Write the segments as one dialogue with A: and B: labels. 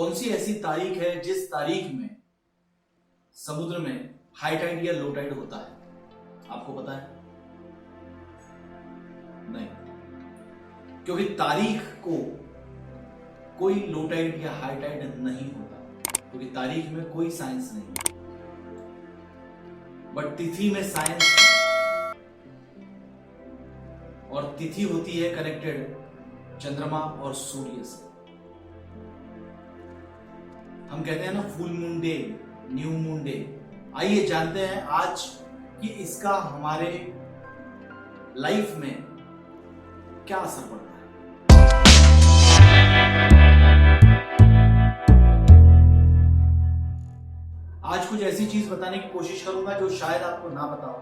A: कौन सी ऐसी तारीख है जिस तारीख में समुद्र में हाई टाइड या लो टाइड होता है? आपको पता है? नहीं, क्योंकि तारीख को कोई लो टाइड या हाई टाइड नहीं होता, क्योंकि तारीख में कोई साइंस नहीं है, बट तिथि में साइंस है। और तिथि होती है कनेक्टेड चंद्रमा और सूर्य से। हम कहते हैं ना full moon day, new moon day. आइए जानते हैं आज कि इसका हमारे लाइफ में क्या असर पड़ता है। आज कुछ ऐसी चीज बताने की कोशिश करूंगा जो शायद आपको ना पता हो।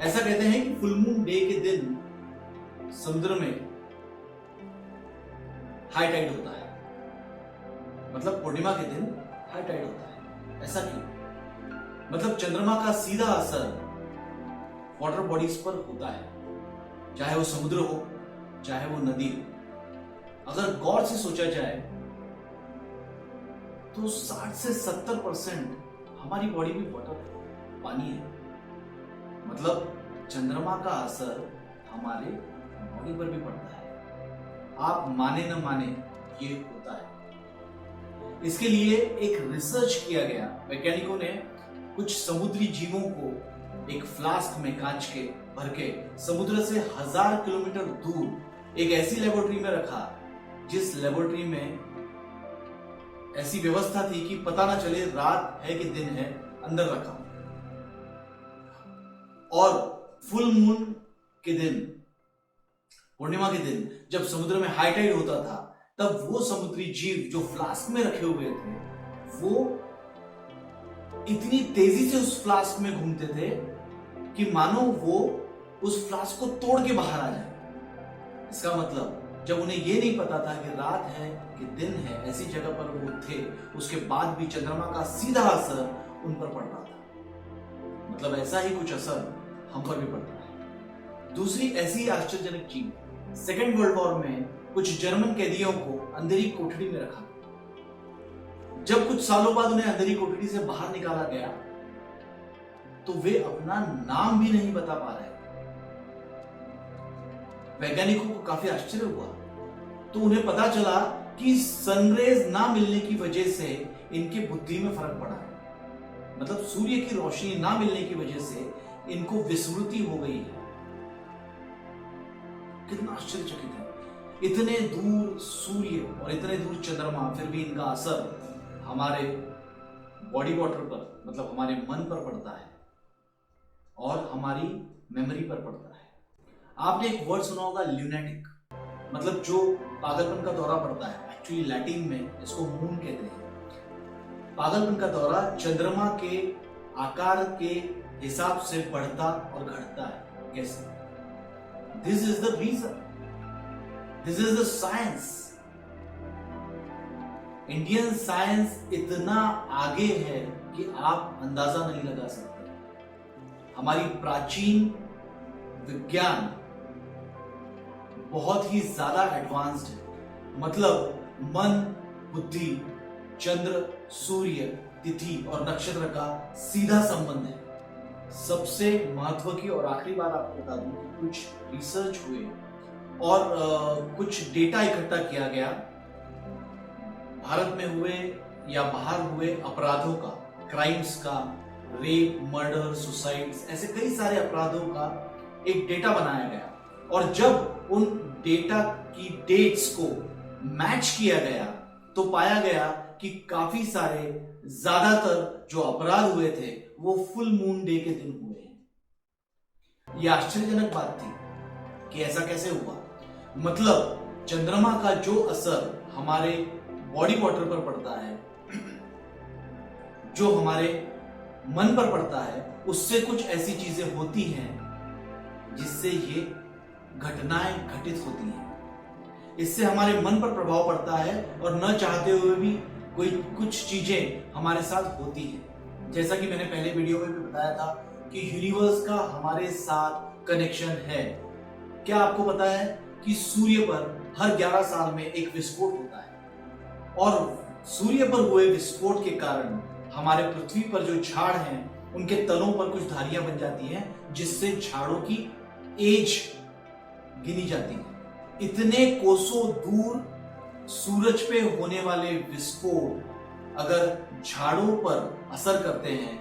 A: ऐसा कहते हैं कि फुल मून डे के दिन समुद्र में हाई टाइड होता है, मतलब पूर्णिमा के दिन हाई टाइड होता है। ऐसा क्यों? मतलब चंद्रमा का सीधा असर वाटर बॉडीज पर होता है, चाहे वो समुद्र हो चाहे वो नदी हो। अगर गौर से सोचा जाए तो 60 से 70% हमारी बॉडी में वाटर पानी है। मतलब चंद्रमा का असर हमारे बॉडी पर भी पड़ता है। आप माने न माने ये होता है। इसके लिए एक रिसर्च किया गया। वैज्ञानिकों ने कुछ समुद्री जीवों को एक फ्लास्क में कांच के भर के समुद्र से 1000 किलोमीटर दूर एक ऐसी लेबोरेटरी में रखा जिस लेबोरेटरी में ऐसी व्यवस्था थी कि पता ना चले रात है कि दिन है, अंदर रखा। और फुल मून के दिन, पूर्णिमा के दिन जब समुद्र में हाई टाइड होता था, तब वो समुद्री जीव जो फ्लास्क में रखे हुए थे वो इतनी तेजी से उस फ्लास्क में घूमते थे कि मानो वो उस फ्लास्क को तोड़ के बाहर आ जाए। इसका मतलब जब उन्हें ये नहीं पता था कि रात है कि दिन है, ऐसी जगह पर वो थे, उसके बाद भी चंद्रमा का सीधा असर उन पर पड़ रहा था। मतलब ऐसा ही कुछ असर हम पर भी पड़ रहा है। दूसरी ऐसी आश्चर्यजनक चीज, सेकेंड वर्ल्ड वॉर में कुछ जर्मन कैदियों को अंधेरी कोठरी में रखा। जब कुछ सालों बाद उन्हें अंधेरी कोठरी से बाहर निकाला गया तो वे अपना नाम भी नहीं बता पा रहे। वैज्ञानिकों को काफी आश्चर्य हुआ, तो उन्हें पता चला कि सनरेज ना मिलने की वजह से इनकी बुद्धि में फर्क पड़ा है। मतलब सूर्य की रोशनी ना मिलने की वजह से इनको विस्मृति हो गई है। कितना आश्चर्यचकित है। इतने दूर सूर्य और इतने दूर चंद्रमा, फिर भी इनका असर हमारे बॉडी वाटर पर, मतलब हमारे मन पर पड़ता है और हमारी मेमोरी पर पड़ता है। आपने एक वर्ड सुना होगा ल्यूनेटिक, मतलब जो पागलपन का दौरा पड़ता है। एक्चुअली लैटिन में इसको मून कहते हैं। पागलपन का दौरा चंद्रमा के आकार के हिसाब से बढ़ता और घटता है। कैसे? This is the reason, this is the science. Indian science इतना आगे है कि आप अंदाजा नहीं लगा सकते। हमारी प्राचीन विज्ञान बहुत ही ज्यादा एडवांस्ड है। मतलब मन, बुद्धि, चंद्र, सूर्य, तिथि और नक्षत्र का सीधा संबंध है। सबसे महत्व की और आखिरी बात आपको बता दूं कि कुछ रिसर्च हुए और कुछ डेटा इकट्ठा किया गया भारत में हुए या बाहर हुए अपराधों का, क्राइम्स का, रेप, मर्डर, सुसाइड्स, ऐसे कई सारे अपराधों का एक डेटा बनाया गया। और जब उन डेटा की डेट्स को मैच किया गया तो पाया गया कि काफी सारे, ज्यादातर जो अपराध हुए थे वो फुल मून डे के दिन हुए हैं। यह आश्चर्यजनक बात थी कि ऐसा कैसे हुआ। मतलब चंद्रमा का जो असर हमारे बॉडी वाटर पर पड़ता है, जो हमारे मन पर पड़ता है, उससे कुछ ऐसी चीजें होती हैं जिससे ये घटनाएं घटित होती हैं। इससे हमारे मन पर प्रभाव पड़ता है और न चाहते हुए भी कुछ चीजें हमारे साथ होती हैं। जैसा कि मैंने पहले वीडियो में भी बताया था कि यूनिवर्स का हमारे साथ कनेक्शन है। क्या आपको पता है कि सूर्य पर हर 11 साल में एक विस्फोट होता है और सूर्य पर हुए विस्फोट के कारण हमारे पृथ्वी पर जो झाड़ हैं उनके तलों पर कुछ धारियां बन जाती हैं, जिससे झाड़ों की एज गिनी जाती है। इतने कोसों दूर सूरज पे होने वाले विस्फोट अगर झाड़ों पर असर करते हैं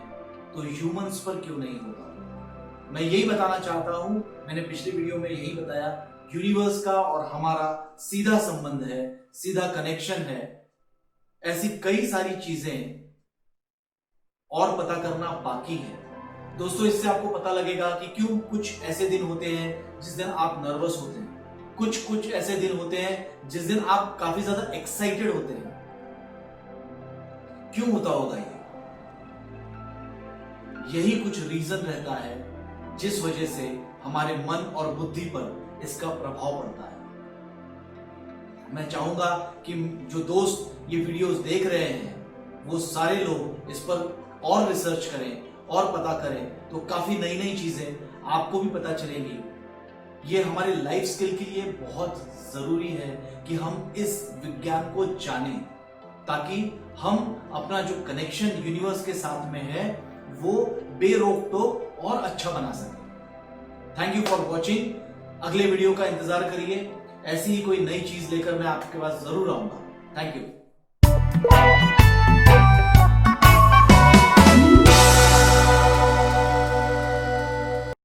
A: तो ह्यूमंस पर क्यों नहीं होगा। मैं यही बताना चाहता हूं, मैंने पिछले वीडियो में यही बताया, यूनिवर्स का और हमारा सीधा संबंध है, सीधा कनेक्शन है। ऐसी कई सारी चीजें और पता करना बाकी है। दोस्तों, इससे आपको पता लगेगा कि क्यों कुछ ऐसे दिन होते हैं जिस दिन आप नर्वस होते हैं, कुछ ऐसे दिन होते हैं जिस दिन आप काफी ज्यादा एक्साइटेड होते हैं। क्यों होता होगा यही कुछ रीजन रहता है जिस वजह से हमारे मन और बुद्धि पर इसका प्रभाव पड़ता है। मैं चाहूंगा कि जो दोस्त ये वीडियोस देख रहे हैं वो सारे लोग इस पर और रिसर्च करें और पता करें, तो काफी नई नई चीजें आपको भी पता चलेंगी। ये हमारे लाइफ स्किल के लिए बहुत जरूरी है कि हम इस विज्ञान को जानें, ताकि हम अपना जो कनेक्शन यूनिवर्स के साथ में है वो बेरोक टोक और अच्छा बना सके। Thank you for watching. अगले वीडियो का इंतजार करिए, ऐसी ही कोई नई चीज लेकर मैं आपके पास जरूर आऊंगा। Thank you.